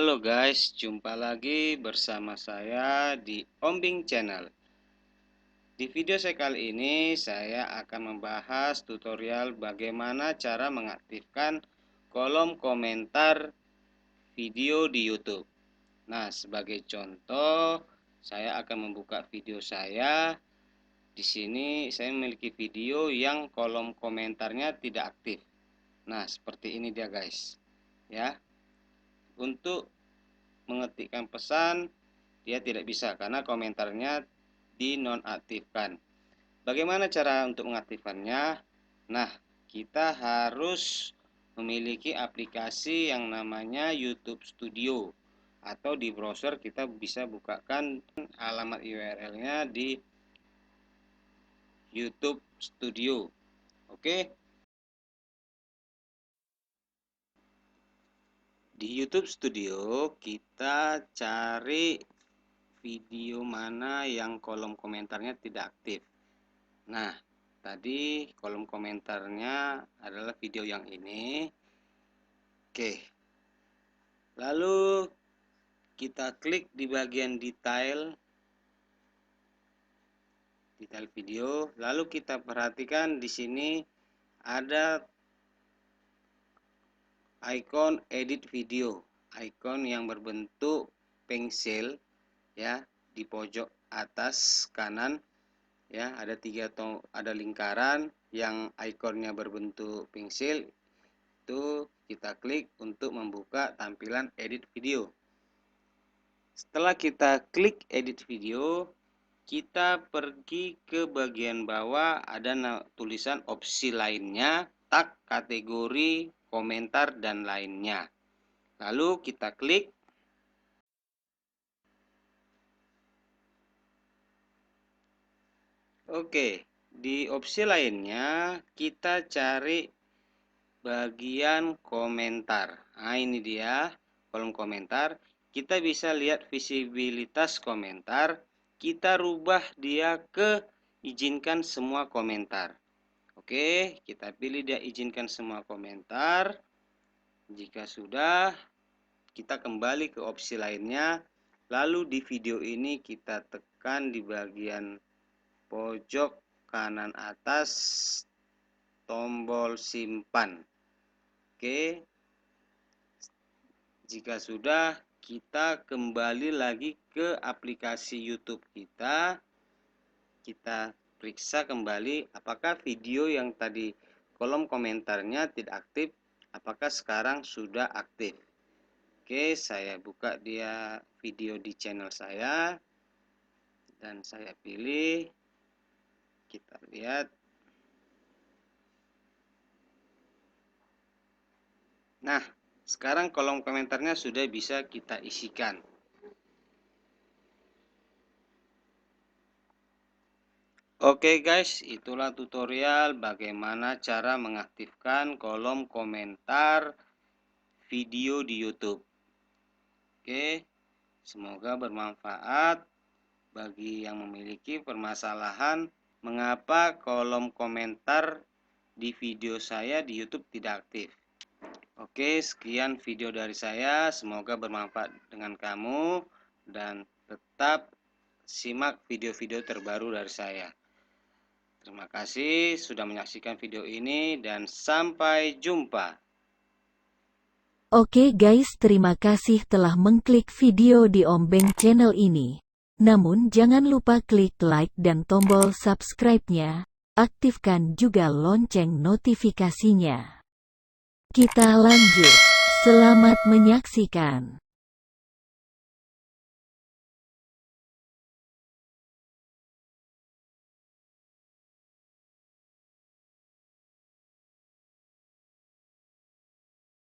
Halo guys, jumpa lagi bersama saya di Ombing Channel. Di video saya kali ini saya akan membahas tutorial bagaimana cara mengaktifkan kolom komentar video di YouTube. Nah, sebagai contoh, saya akan membuka video saya. Di sini saya memiliki video yang kolom komentarnya tidak aktif. Nah, seperti ini dia guys. Ya. Untuk mengetikkan pesan dia tidak bisa karena komentarnya dinonaktifkan. Bagaimana cara untuk mengaktifkannya? Nah, kita harus memiliki aplikasi yang namanya YouTube Studio, atau di browser kita bisa bukakan alamat URL-nya di YouTube Studio. Oke. Di YouTube Studio kita cari video mana yang kolom komentarnya tidak aktif. Nah, tadi kolom komentarnya adalah video yang ini. Oke. Lalu kita klik di bagian detail video. Lalu kita perhatikan di sini ada ikon edit video, ikon yang berbentuk pensil ya di pojok atas kanan. Ya, ada lingkaran yang ikonnya berbentuk pensil. Itu kita klik untuk membuka tampilan edit video. Setelah kita klik edit video, kita pergi ke bagian bawah, ada tulisan opsi lainnya, tag kategori, komentar dan lainnya. Lalu kita klik. Oke, di opsi lainnya kita cari bagian komentar. Nah, ini dia kolom komentar. Kita bisa lihat visibilitas komentar. Kita rubah dia ke izinkan semua komentar. Oke, kita pilih dia izinkan semua komentar. Jika sudah, kita kembali ke opsi lainnya. Lalu di video ini kita tekan di bagian pojok kanan atas tombol simpan. Oke. Jika sudah, kita kembali lagi ke aplikasi YouTube kita. Kita periksa kembali apakah video yang tadi kolom komentarnya tidak aktif, apakah sekarang sudah aktif. Oke, saya buka dia video di channel saya dan saya pilih. Kita lihat. Nah, sekarang kolom komentarnya sudah bisa kita isikan. Oke guys, itulah tutorial bagaimana cara mengaktifkan kolom komentar video di YouTube. Oke, semoga bermanfaat bagi yang memiliki permasalahan mengapa kolom komentar di video saya di YouTube tidak aktif. Oke, sekian video dari saya. Semoga bermanfaat dengan kamu dan tetap simak video-video terbaru dari saya. Terima kasih sudah menyaksikan video ini dan sampai jumpa. Oke guys, terima kasih telah mengklik video di Ombeng Channel ini. Namun jangan lupa klik like dan tombol subscribe-nya. Aktifkan juga lonceng notifikasinya. Kita lanjut. Selamat menyaksikan.